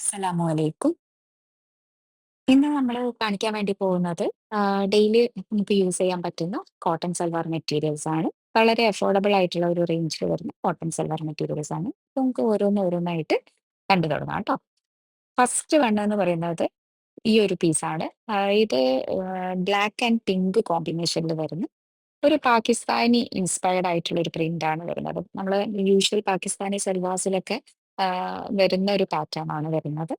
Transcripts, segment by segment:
അസ്സലാമു അലൈക്കും. ഇന്ന് നമ്മള് കാണിക്കാൻ വേണ്ടി പോകുന്നത് ഡെയിലി നമുക്ക് യൂസ് ചെയ്യാൻ പറ്റുന്ന കോട്ടൺ സൽവാർ മെറ്റീരിയൽസ് ആണ്. വളരെ അഫോർഡബിൾ ആയിട്ടുള്ള ഒരു റേഞ്ചിൽ വരുന്ന കോട്ടൺ സൽവാർ മെറ്റീരിയൽസ് ആണ്. അപ്പൊ നമുക്ക് ഓരോന്നോരോന്നായിട്ട് കണ്ടു തുടങ്ങാം ട്ടോ. ഫസ്റ്റ് വൺ എന്ന് പറയുന്നത് ഈ ഒരു പീസാണ്. ഇത് ബ്ലാക്ക് ആൻഡ് പിങ്ക് കോമ്പിനേഷനിൽ വരുന്ന ഒരു പാകിസ്ഥാനി ഇൻസ്പയർഡ് ആയിട്ടുള്ള ഒരു പ്രിന്റ് ആണ് വരുന്നത്. നമ്മള് യൂഷ്വൽ പാകിസ്ഥാനി സൽവാസിലൊക്കെ വരുന്ന ഒരു പാറ്റേൺ ആണ് വരുന്നത്.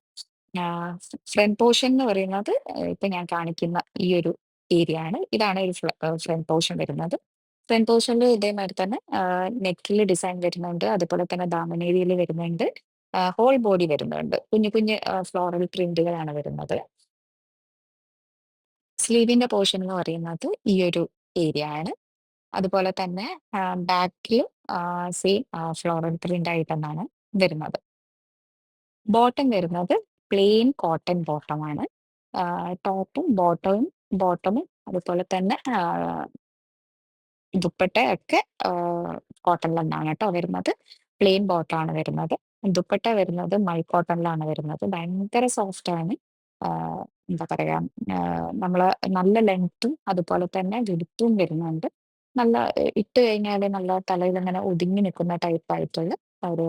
ആഹ് ഫ്രണ്ട് പോർഷൻ എന്ന് പറയുന്നത് ഇപ്പൊ ഞാൻ കാണിക്കുന്ന ഈ ഒരു ഏരിയ ആണ്. ഇതാണ് ഒരു ഫ്രണ്ട് പോർഷൻ വരുന്നത്. ഫ്രണ്ട് പോർഷനിൽ ഇതേമാതിരി തന്നെ നെക്കിൽ ഡിസൈൻ വരുന്നുണ്ട്. അതുപോലെ തന്നെ ദാമൻ ഏരിയയിൽ വരുന്നുണ്ട്. ഹോൾ ബോഡി വരുന്നുണ്ട്. കുഞ്ഞു കുഞ്ഞു ഫ്ലോറൽ പ്രിന്റുകളാണ് വരുന്നത്. സ്ലീവിന്റെ പോർഷൻ എന്ന് പറയുന്നത് ഈ ഒരു ഏരിയ ആണ്. അതുപോലെ തന്നെ ബാക്കിൽ സെയിം ഫ്ലോറൽ പ്രിന്റ് ആയിട്ട് തന്നെയാണ് വരുന്നത്. ബോട്ടം വരുന്നത് പ്ലെയിൻ കോട്ടൺ ബോട്ടമാണ്. ടോപ്പും ബോട്ടമും അതുപോലെ തന്നെ ദുപ്പട്ടയൊക്കെ കോട്ടണിലെന്നാണ് കേട്ടോ വരുന്നത്. പ്ലെയിൻ ബോട്ടമാണ് വരുന്നത്. ദുപ്പട്ട വരുന്നത് കോട്ടണിലാണ് വരുന്നത്. ഭയങ്കര സോഫ്റ്റ് ആണ്. എന്താ പറയാ നമ്മള് നല്ല ലെങ്ത്തും അതുപോലെ തന്നെ വിഡ്ത്തും വരുന്നുണ്ട്. നല്ല ഇട്ട് കഴിഞ്ഞാല് നല്ല തലയിൽ ഇങ്ങനെ ഒതുങ്ങി നിൽക്കുന്ന ടൈപ്പ് ആയിട്ടുള്ള ഒരു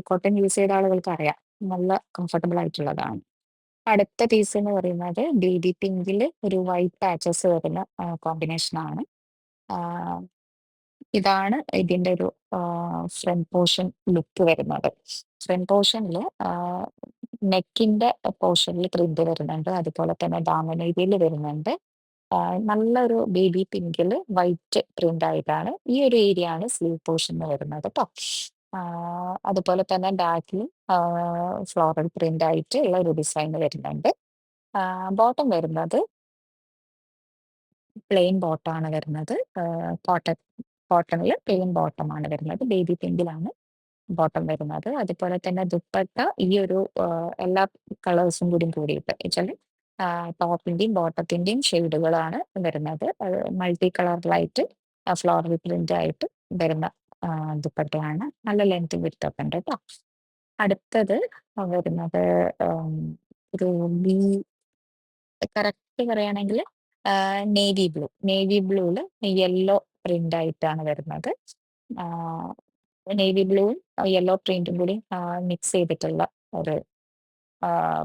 കോട്ടൺ യൂസ് ചെയ്ത ആളുകൾക്ക് അറിയാം. നല്ല കംഫർട്ടബിൾ ആയിട്ടുള്ളതാണ്. അടുത്ത പീസ് എന്ന് പറയുന്നത് ബേബി പിങ്കില് ഒരു വൈറ്റ് പാച്ചസ് വരുന്ന കോമ്പിനേഷൻ ആണ്. ആഹ് ഇതാണ് ഇതിന്റെ ഒരു ഫ്രണ്ട് പോർഷൻ ലുക്ക് വരുന്നത്. ഫ്രണ്ട് പോർഷനിൽ നെക്കിന്റെ പോർഷനിൽ പ്രിന്റ് വരുന്നുണ്ട്. അതുപോലെ തന്നെ ദാമൻ ഏരിയയിൽ വരുന്നുണ്ട്. നല്ലൊരു ബേബി പിങ്കില് വൈറ്റ് പ്രിന്റ് ആയിട്ടാണ് ഈ ഒരു ഏരിയ ആണ് സ്ലീവ് പോർഷൻ വരുന്നത് ട്ടോ. അതുപോലെ തന്നെ ബാക്കിലും ഫ്ലോറൽ പ്രിന്റ് ആയിട്ട് ഉള്ള ഒരു ഡിസൈൻ വരുന്നുണ്ട്. ബോട്ടം വരുന്നത് പ്ലെയിൻ ബോട്ടമാണ് വരുന്നത്. കോട്ടൺ കോട്ടണിൽ പ്ലെയിൻ ബോട്ടമാണ് വരുന്നത്. ബേബി പിങ്കിലാണ് ബോട്ടം വരുന്നത്. അതുപോലെ തന്നെ ദുപ്പട്ട ഈ ഒരു എല്ലാ കളേഴ്സും കൂടിയിട്ട് വെച്ചാല് ടോപ്പിന്റെയും ബോട്ടത്തിന്റെയും ഷെയ്ഡുകളാണ് വരുന്നത്. മൾട്ടി കളറിലായിട്ട് ഫ്ലോറൽ പ്രിന്റ് ആയിട്ട് വരുന്ന ദുപ്പട്ടയാണ്. നല്ല ലെങ്ത് വിഡ്ത്ത് ഉണ്ട് കേട്ടോ. അടുത്തത് വരുന്നത് ഉം, ഒരു കറക്റ്റ് പറയുകയാണെങ്കിൽ നേവി ബ്ലൂവിൽ യെല്ലോ പ്രിന്റ് ആയിട്ടാണ് വരുന്നത്. നേവി ബ്ലൂവും യെല്ലോ പ്രിന്റും കൂടി മിക്സ് ചെയ്തിട്ടുള്ള ഒരു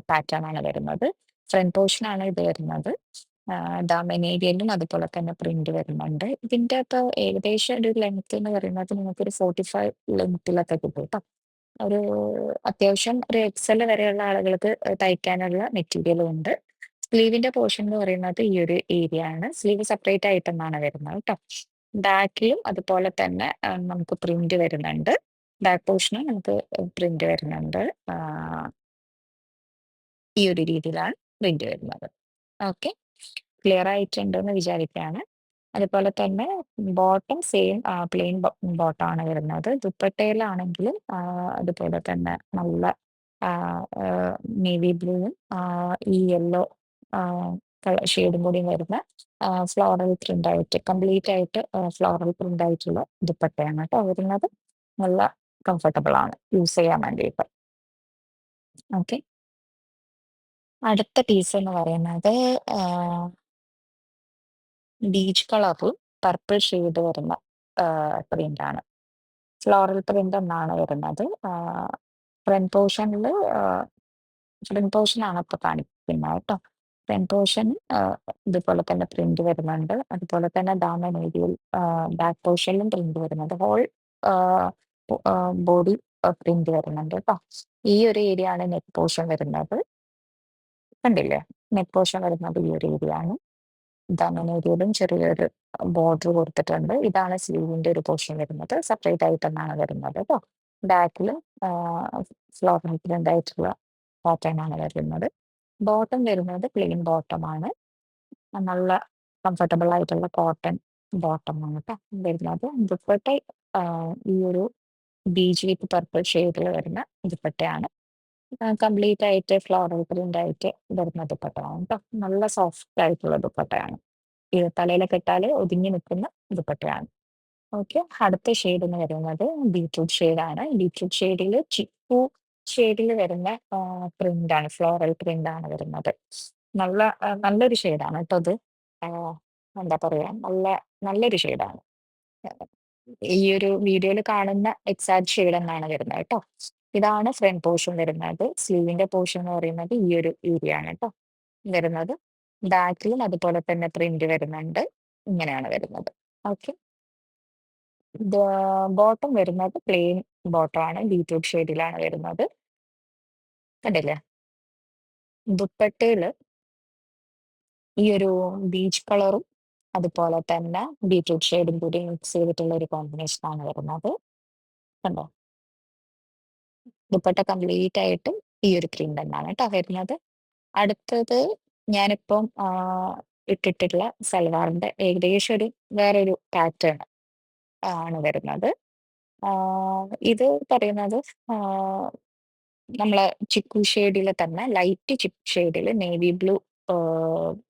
പാറ്റേൺ ആണ് വരുന്നത്. ഫ്രണ്ട് പോർഷൻ ആണ് ഇത് വരുന്നത്. ദാമൻ ഏരിയയിലും അതുപോലെ തന്നെ പ്രിന്റ് വരുന്നുണ്ട്. ഇതിന്റെ ഇപ്പൊ ഏകദേശം ഒരു ലെങ്ത് എന്ന് പറയുന്നത് നിങ്ങൾക്ക് ഒരു 45 ലെങ്ത്തിലൊക്കെ കിട്ടും ട്ടോ. ഒരു അത്യാവശ്യം ഒരു എക്സൽ വരെയുള്ള ആളുകൾക്ക് തയ്ക്കാനുള്ള മെറ്റീരിയലും ഉണ്ട്. സ്ലീവിന്റെ പോർഷൻ എന്ന് പറയുന്നത് ഈ ഒരു ഏരിയ ആണ്. സ്ലീവ് സെപ്പറേറ്റ് ആയിട്ടെന്നാണ് വരുന്നത് ട്ടോ. ബാക്കിലും അതുപോലെ തന്നെ നമുക്ക് പ്രിന്റ് വരുന്നുണ്ട്. ബാക്ക് പോർഷനും നമുക്ക് പ്രിന്റ് വരുന്നുണ്ട്. ഈ ഒരു രീതിയിലാണ് പ്രിന്റ് വരുന്നത്. ഓക്കെ. ക്ലിയർ ആയിട്ടുണ്ടെന്ന് വിചാരിക്കുകയാണ്. അതുപോലെ തന്നെ ബോട്ടം സെയിം പ്ലെയിൻ ബോട്ടമാണ് വരുന്നത്. ദുപ്പട്ടയിലാണെങ്കിലും അതുപോലെ തന്നെ നല്ല നേവി ബ്ലൂവും ഈ യെല്ലോ ഷെയ്ഡും കൂടി വരുന്ന ഫ്ലോറൽ പ്രിന്റ് ആയിട്ട് കംപ്ലീറ്റ് ആയിട്ട് ഫ്ലോറൽ പ്രിന്റ് ആയിട്ടുള്ള ദുപ്പട്ടയാണ് കേട്ടോ വരുന്നത്. നല്ല കംഫർട്ടബിൾ ആണ് യൂസ് ചെയ്യാൻ വേണ്ടിയിട്ട്. ഓക്കെ. അടുത്ത പീസ് എന്ന് പറയുന്നത് ബീച്ച് കളറും പർപ്പിൾ ഷെയ്ഡ് വരുന്ന പ്രിന്റ് ആണ്. ഫ്ലോറൽ പ്രിന്റ് എന്നാണ് വരുന്നത്. ഫ്രണ്ട് പോർഷനിൽ ഫ്രണ്ട് പോർഷൻ ആണ് ഇപ്പൊ കാണിക്കുന്നത് കേട്ടോ. ഫ്രണ്ട് പോർഷൻ ഇതുപോലെ തന്നെ പ്രിന്റ് വരുന്നുണ്ട്. അതുപോലെ തന്നെ ദാമൻ ഏരിയയിൽ ബാക്ക് പോർഷനിലും പ്രിന്റ് വരുന്നുണ്ട്. ഹോൾ ബോഡി പ്രിന്റ് വരുന്നുണ്ട് കേട്ടോ. ഈ ഒരു ഏരിയ ആണ് നെക്ക് പോർഷൻ വരുന്നത്. കണ്ടില്ലേ? നെക്ക് പോർഷൻ വരുന്നത് ഈ ഒരു ഏരിയ ആണ്. ദാമൻ ഏരിയയിലും ചെറിയൊരു ബോർഡർ കൊടുത്തിട്ടുണ്ട്. ഇതാണ് സ്ലീവിന്റെ ഒരു പോർഷൻ വരുന്നത്. സെപ്പറേറ്റ് ആയിട്ട് തന്നെയാണ് വരുന്നത് കേട്ടോ. ബാക്കിലും ഫ്ലോറൽ പ്രിന്റ് ആയിട്ടുള്ള പാറ്റേൺ ആണ് വരുന്നത്. ബോട്ടം വരുന്നത് പ്ലെയിൻ ബോട്ടം ആണ്. നല്ല കംഫർട്ടബിൾ ആയിട്ടുള്ള കോട്ടൺ ബോട്ടം ആണ് ട്ടോ വരുന്നത്. ദുപ്പട്ട ഈ ഒരു ബീച്ച് വിത്ത് പർപ്പിൾ ഷെയ്ഡിൽ വരുന്ന ദുപ്പട്ടയാണ്. കംപ്ലീറ്റ് ആയിട്ട് ഫ്ലോറൽ പ്രിന്റ് ആയിട്ട് വരുന്ന ദുപ്പട്ടയാണ് ട്ടോ. നല്ല സോഫ്റ്റ് ആയിട്ടുള്ള ദുപ്പട്ടയാണ്. ഇത് തലയിലൊക്കെ ഇട്ടാല് ഒതുങ്ങി നിൽക്കുന്ന ദുപ്പട്ടയാണ്. ഓക്കെ. അടുത്ത ഷെയ്ഡ് എന്ന് പറയുന്നത് ബീറ്റ്റൂട്ട് ഷെയ്ഡാണ്. ബീറ്റ്റൂട്ട് ഷെയ്ഡിൽ ചിക്കു ഷെയ്ഡിൽ വരുന്ന പ്രിന്റാണ്. ഫ്ലോറൽ പ്രിന്റാണ് വരുന്നത്. നല്ലൊരു ഷെയ്ഡാണ് ട്ടോ ഇത്. ആഹ്, എന്താ പറയാ, നല്ലൊരു ഷെയ്ഡാണ്. ഈ ഒരു വീഡിയോയിൽ കാണുന്ന എക്സാക്റ്റ് ഷെയ്ഡ് തന്നാണ് വരുന്നത് ട്ടോ. ഇതാണ് ഫ്രണ്ട് പോർഷൻ വരുന്നത്. സ്ലീവിന്റെ പോർഷൻ എന്ന് പറയുന്നത് ഈ ഒരു ഏരിയ ആണ് ട്ടോ വരുന്നത്. ബാക്കിലും അതുപോലെ തന്നെ പ്രിന്റ് വരുന്നുണ്ട്. ഇങ്ങനെയാണ് വരുന്നത്. ഓക്കെ. ബോട്ടം വരുന്നത് പ്ലെയിൻ ബോട്ടം ആണ്. ബീറ്റ്റൂട്ട് ഷെയ്ഡിലാണ് വരുന്നത്. കണ്ടില്ലേ? ദുപ്പട്ടയില് ഈ ഒരു ബീച്ച് കളറും അതുപോലെ തന്നെ ബീറ്റ്റൂട്ട് ഷെയ്ഡും കൂടി മിക്സ് ചെയ്തിട്ടുള്ള ഒരു കോമ്പിനേഷൻ ആണ് വരുന്നത്. കണ്ടോ? ദുപ്പട്ട കംപ്ലീറ്റ് ആയിട്ട് ഈ ഒരു പ്രിന്റ് തന്നാണ് ട്ടോ വരുന്നത്. അടുത്തത് ഞാനിപ്പം ഇട്ടിട്ടുള്ള സൽവാറിന്റെ ഏകദേശം വേറൊരു പാറ്റേൺ ആണ് വരുന്നത്. ഇത് പറയുന്നത് ആഹ് നമ്മളെ ചിക്കു ഷെയ്ഡില് തന്നെ ലൈറ്റ് ചിക്ക് ഷെയ്ഡില് നേവി ബ്ലൂ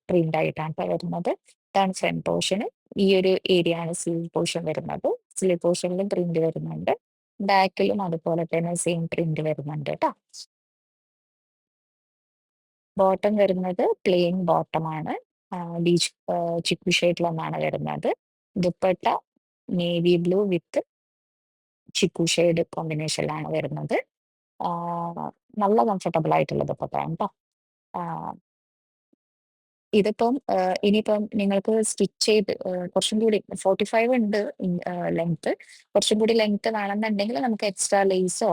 പ്രിന്റ് ആയിട്ടാണ് ട്ടോ വരുന്നത്. ഇതാണ് ഫ്രണ്ട് പോർഷന്. ഈ ഒരു ഏരിയ ആണ് സ്ലീവ് പോർഷൻ വരുന്നത്. സ്ലീവ് പോർഷനിലും പ്രിന്റ് വരുന്നുണ്ട്. ബാക്കിലും അതുപോലെ തന്നെ സെയിം പ്രിന്റ് വരുന്നുണ്ട് ട്ടോ. ബോട്ടം വരുന്നത് പ്ലെയിൻ ബോട്ടമാണ്. ബീച്ച് ചിക്കു ഷെയ്ഡിലൊന്നാണ് വരുന്നത്. Dupatta navy blue with chikoo shade കോമ്പിനേഷനിലാണ് വരുന്നത്. ആഹ് നല്ല കംഫർട്ടബിൾ ആയിട്ടുള്ള ദുപ്പട്ടയാണ് ട്ടോ. ആഹ് ഇതിപ്പം ഇനിയിപ്പം നിങ്ങൾക്ക് സ്റ്റിച്ച് ചെയ്ത് കുറച്ചും കൂടി 45 ഉണ്ട് ലെങ്ത്. കുറച്ചും കൂടി ലെങ്ത് വേണമെന്നുണ്ടെങ്കിൽ നമുക്ക് എക്സ്ട്രാ ലേസോ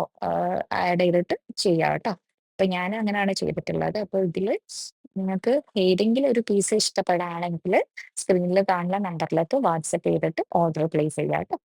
ആഡ് ചെയ്തിട്ട് ചെയ്യാം ട്ടോ. അപ്പൊ ഞാൻ അങ്ങനെയാണ് ചെയ്തിട്ടുള്ളത്. അപ്പൊ ഇതില് നിങ്ങൾക്ക് ഏതെങ്കിലും ഒരു പീസ് ഇഷ്ടപ്പെടുകയാണെങ്കിൽ സ്ക്രീനിൽ കാണുന്ന നമ്പറിലേക്ക് വാട്സപ്പ് ചെയ്തിട്ട് ഓർഡർ പ്ലേസ് ചെയ്യാം ട്ടോ.